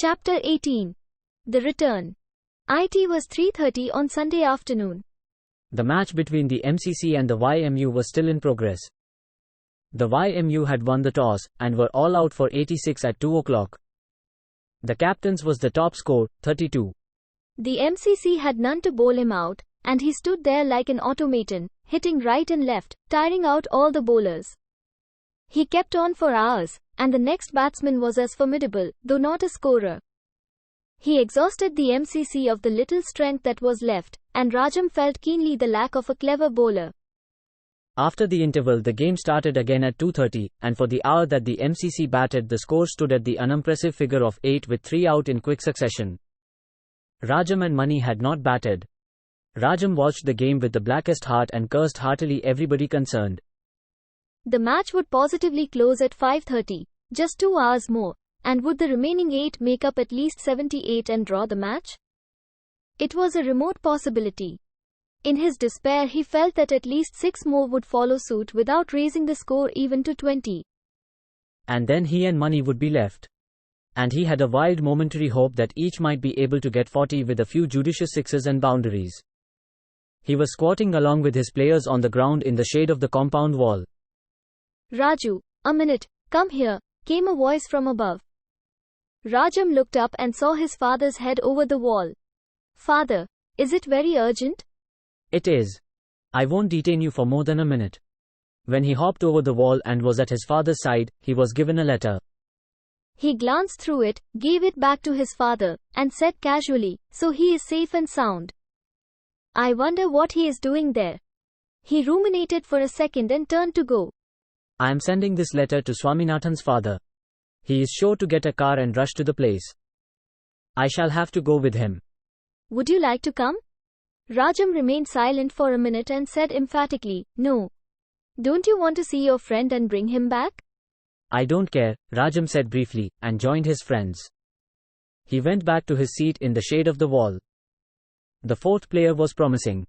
Chapter 18. The Return. It was 3:30 on Sunday afternoon. The match between the MCC and the YMU was still in progress. The YMU had won the toss, and were all out for 86 at 2 o'clock. The captain's was the top score, 32. The MCC had none to bowl him out, and he stood there like an automaton, hitting right and left, tiring out all the bowlers. He kept on for hours, and the next batsman was as formidable, though not a scorer. He exhausted the MCC of the little strength that was left, and Rajam felt keenly the lack of a clever bowler. After the interval, the game started again at 2:30, and for the hour that the MCC batted, the score stood at the unimpressive figure of 8 with 3 out in quick succession. Rajam and Mani had not batted. Rajam watched the game with the blackest heart and cursed heartily everybody concerned. The match would positively close at 5:30, just 2 hours more, and would the remaining 8 make up at least 78 and draw the match? It was a remote possibility. In his despair, he felt that at least 6 more would follow suit without raising the score even to 20. And then he and Mani would be left. And he had a wild momentary hope that each might be able to get 40 with a few judicious sixes and boundaries. He was squatting along with his players on the ground in the shade of the compound wall. "Raju, a minute, come here," came a voice from above. Rajam looked up and saw his father's head over the wall. "Father, is it very urgent?" "It is. I won't detain you for more than a minute." When he hopped over the wall and was at his father's side, he was given a letter. He glanced through it, gave it back to his father, and said casually, "So he is safe and sound. I wonder what he is doing there." He ruminated for a second and turned to go. "I am sending this letter to Swaminathan's father. He is sure to get a car and rush to the place. I shall have to go with him." "Would you like to come?" Rajam remained silent for a minute and said emphatically, "No. Don't you want to see your friend and bring him back?" "I don't care," Rajam said briefly, and joined his friends. He went back to his seat in the shade of the wall. The fourth player was promising.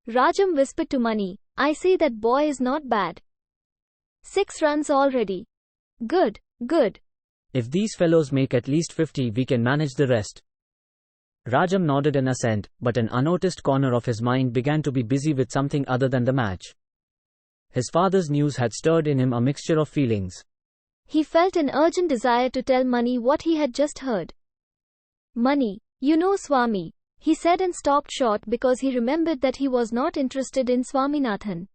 Rajam whispered to Mani, "I say that boy is not bad. 6 runs already. Good, good. If these fellows make at least 50, we can manage the rest." Rajam nodded in assent, but an unnoticed corner of his mind began to be busy with something other than the match. His father's news had stirred in him a mixture of feelings. He felt an urgent desire to tell Mani what he had just heard. "Mani, you know Swami," he said, and stopped short because he remembered that he was not interested in Swaminathan.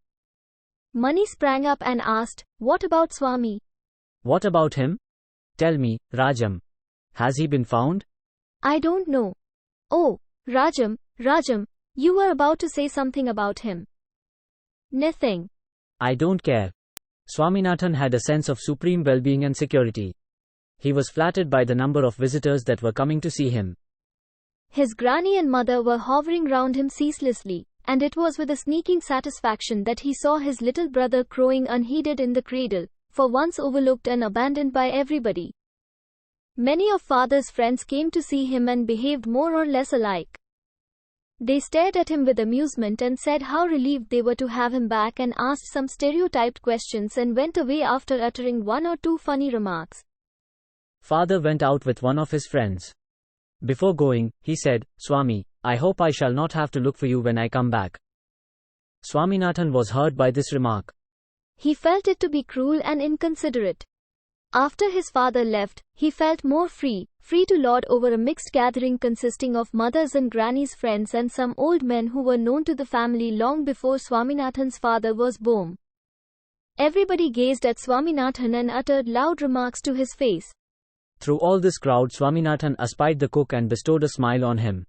Mani sprang up and asked, "What about Swami?" "What about him? Tell me, Rajam. Has he been found?" "I don't know." "Oh, Rajam, you were about to say something about him." "Nothing." "I don't care." Swaminathan had a sense of supreme well-being and security. He was flattered by the number of visitors that were coming to see him. His granny and mother were hovering round him ceaselessly, and it was with a sneaking satisfaction that he saw his little brother crowing unheeded in the cradle, for once overlooked and abandoned by everybody. Many of father's friends came to see him and behaved more or less alike. They stared at him with amusement and said how relieved they were to have him back, and asked some stereotyped questions and went away after uttering 1 or 2 funny remarks. Father went out with one of his friends. Before going, he said, "Swami, I hope I shall not have to look for you when I come back." Swaminathan was hurt by this remark. He felt it to be cruel and inconsiderate. After his father left, he felt more free to lord over a mixed gathering consisting of mother's and granny's friends and some old men who were known to the family long before Swaminathan's father was born. Everybody gazed at Swaminathan and uttered loud remarks to his face. Through all this crowd, Swaminathan espied the cook and bestowed a smile on him.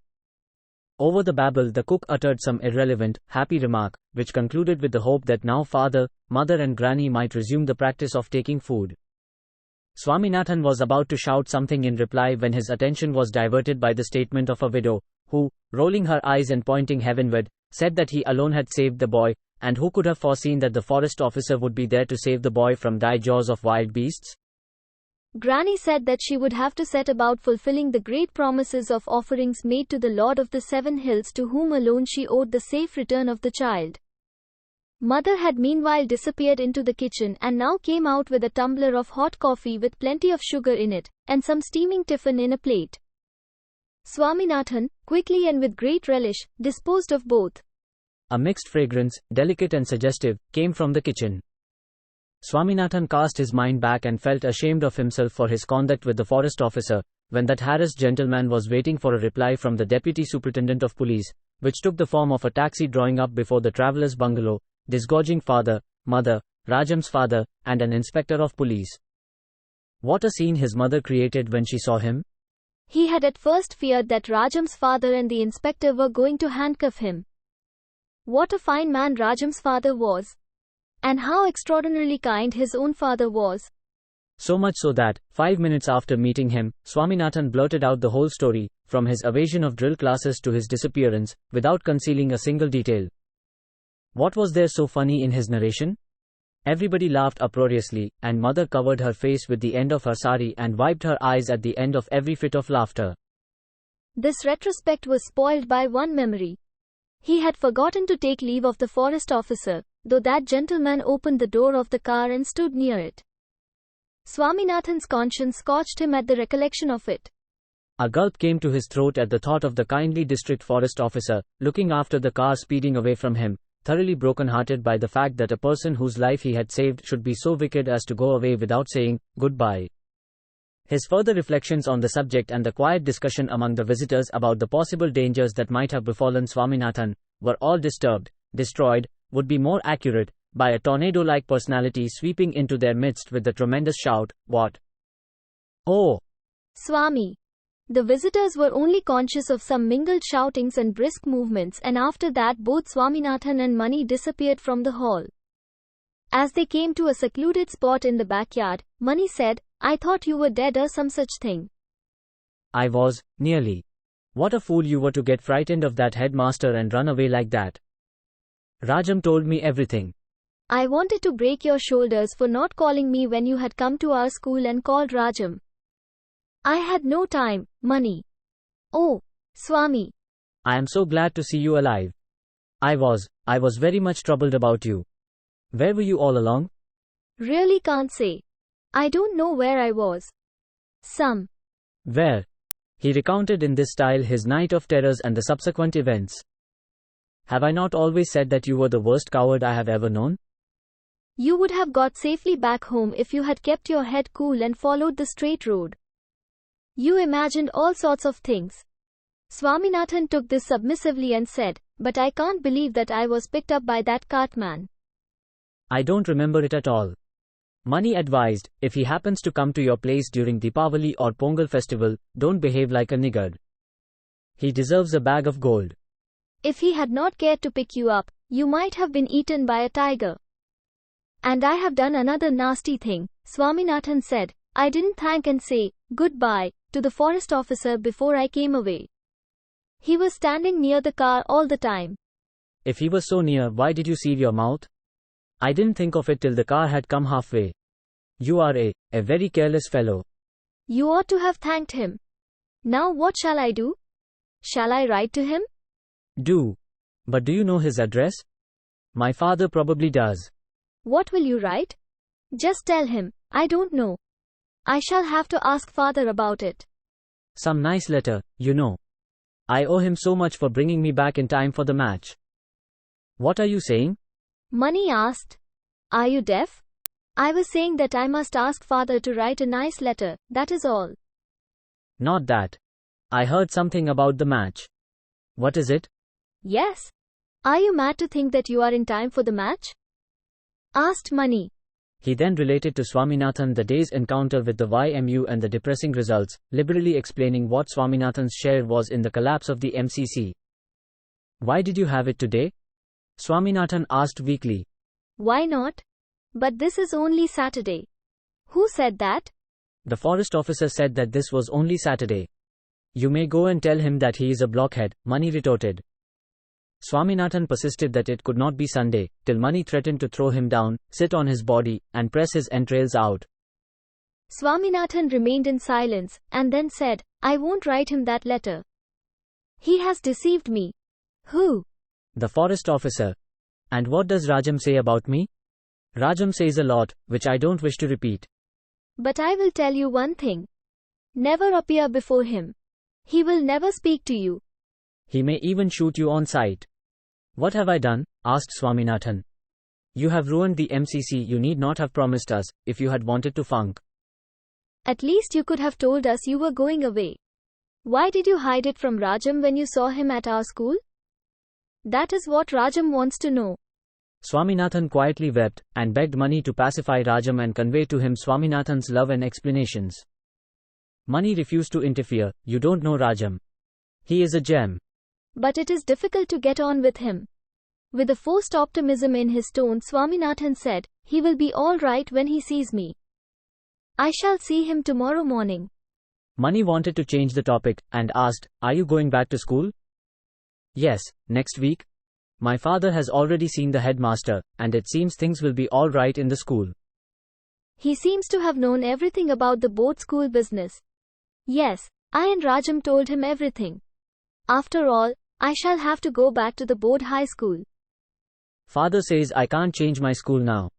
Over the babble, the cook uttered some irrelevant, happy remark, which concluded with the hope that now father, mother and granny might resume the practice of taking food. Swaminathan was about to shout something in reply when his attention was diverted by the statement of a widow, who, rolling her eyes and pointing heavenward, said that he alone had saved the boy, and who could have foreseen that the forest officer would be there to save the boy from the jaws of wild beasts? Granny said that she would have to set about fulfilling the great promises of offerings made to the Lord of the 7 Hills, to whom alone she owed the safe return of the child. Mother had meanwhile disappeared into the kitchen and now came out with a tumbler of hot coffee with plenty of sugar in it, and some steaming tiffin in a plate. Swaminathan, quickly and with great relish, disposed of both. A mixed fragrance, delicate and suggestive, came from the kitchen. Swaminathan cast his mind back and felt ashamed of himself for his conduct with the forest officer, when that harassed gentleman was waiting for a reply from the Deputy Superintendent of Police, which took the form of a taxi drawing up before the traveller's bungalow, disgorging father, mother, Rajam's father, and an inspector of police. What a scene his mother created when she saw him! He had at first feared that Rajam's father and the inspector were going to handcuff him. What a fine man Rajam's father was! And how extraordinarily kind his own father was. So much so that, 5 minutes after meeting him, Swaminathan blurted out the whole story, from his evasion of drill classes to his disappearance, without concealing a single detail. What was there so funny in his narration? Everybody laughed uproariously, and mother covered her face with the end of her sari and wiped her eyes at the end of every fit of laughter. This retrospect was spoiled by one memory. He had forgotten to take leave of the forest officer, though that gentleman opened the door of the car and stood near it. Swaminathan's conscience scorched him at the recollection of it. A gulp came to his throat at the thought of the kindly district forest officer, looking after the car speeding away from him, thoroughly broken-hearted by the fact that a person whose life he had saved should be so wicked as to go away without saying goodbye. His further reflections on the subject and the quiet discussion among the visitors about the possible dangers that might have befallen Swaminathan were all disturbed, destroyed, would be more accurate, by a tornado-like personality sweeping into their midst with the tremendous shout, "What? Oh! Swami!" The visitors were only conscious of some mingled shoutings and brisk movements, and after that both Swaminathan and Mani disappeared from the hall. As they came to a secluded spot in the backyard, Mani said, "I thought you were dead or some such thing." I was, nearly. What a fool you were to get frightened of that headmaster and run away like that. Rajam told me everything. I wanted to break your shoulders for not calling me when you had come to our school and called Rajam. I had no time, Mani. Oh, Swami. I am so glad to see you alive. I was very much troubled about you. Where were you all along? Really can't say. I don't know where I was. Where? He recounted in this style his night of terrors and the subsequent events. Have I not always said that you were the worst coward I have ever known? You would have got safely back home if you had kept your head cool and followed the straight road. You imagined all sorts of things. Swaminathan took this submissively and said, "But I can't believe that I was picked up by that cartman." I don't remember it at all. Mani advised, if he happens to come to your place during Deepavali or Pongal festival, don't behave like a niggard. He deserves a bag of gold. If he had not cared to pick you up, you might have been eaten by a tiger. And I have done another nasty thing, Swaminathan said. I didn't thank and say goodbye to the forest officer before I came away. He was standing near the car all the time. If he was so near, why did you seal your mouth? I didn't think of it till the car had come halfway. You are a very careless fellow. You ought to have thanked him. Now what shall I do? Shall I write to him? Do. But do you know his address? My father probably does. What will you write? Just tell him, I don't know. I shall have to ask father about it. Some nice letter, you know. I owe him so much for bringing me back in time for the match. What are you saying? Mani asked. Are you deaf? I was saying that I must ask father to write a nice letter, that is all. Not that. I heard something about the match. What is it? Yes. Are you mad to think that you are in time for the match? Asked Mani. He then related to Swaminathan the day's encounter with the YMU and the depressing results, liberally explaining what Swaminathan's share was in the collapse of the MCC. Why did you have it today? Swaminathan asked weakly. Why not? But this is only Saturday. Who said that? The forest officer said that this was only Saturday. You may go and tell him that he is a blockhead, Mani retorted. Swaminathan persisted that it could not be Sunday, till Mani threatened to throw him down, sit on his body, and press his entrails out. Swaminathan remained in silence, and then said, I won't write him that letter. He has deceived me. Who? The forest officer. And what does Rajam say about me? Rajam says a lot, which I don't wish to repeat. But I will tell you one thing. Never appear before him. He will never speak to you. He may even shoot you on sight. What have I done? Asked Swaminathan. You have ruined the MCC. You need not have promised us, if you had wanted to funk. At least you could have told us you were going away. Why did you hide it from Rajam when you saw him at our school? That is what Rajam wants to know. Swaminathan quietly wept, and begged Mani to pacify Rajam and convey to him Swaminathan's love and explanations. Mani refused to interfere. You don't know Rajam. He is a gem. But it is difficult to get on with him. With a forced optimism in his tone, Swaminathan said, he will be all right when he sees me. I shall see him tomorrow morning. Mani wanted to change the topic, and asked, are you going back to school? Yes, next week. My father has already seen the headmaster, and it seems things will be all right in the school. He seems to have known everything about the board school business. Yes, I and Rajam told him everything. After all, I shall have to go back to the board high school. Father says I can't change my school now.